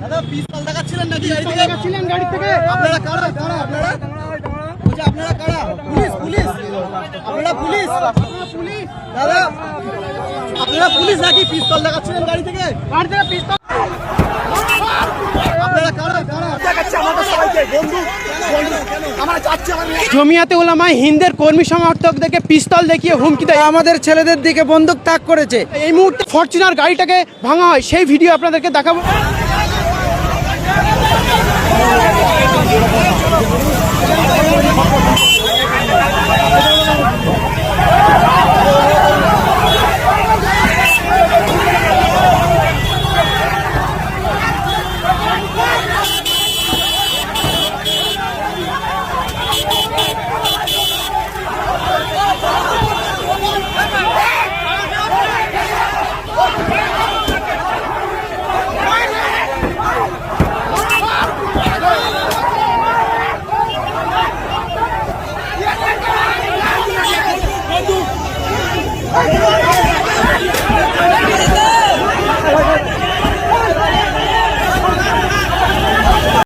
দাদা পিস্তল দেখাচ্ছিলেন নাকি গাড়ি থেকে? দেখাচ্ছিলেন গাড়ি থেকে? আপনারা কারা? আপনারা? বলছি আপনারা কারা? Police police? আপনারা পুলিশ? পুলিশ? দাদা আপনারা পুলিশ নাকি পিস্তল দেখাচ্ছিলেন গাড়ি থেকে? গাড়ি থেকে পিস্তল? আপনারা কারা? দেখাচ্ছে আমাদের সবাইকে বন্দুক। আমরা যাচ্ছি জমিয়াতে উলামায়ে হিন্দের কর্মী সমর্থকদেরকে পিস্তল দেখিয়ে হুমকি দেয়, আমাদের ছেলেদের দিকে বন্দুক তাক করেছে। এই মুহূর্তে ফরচুনার গাড়িটাকে ভাঙা হয়, সেই ভিডিও আপনাদেরকে দেখাবো।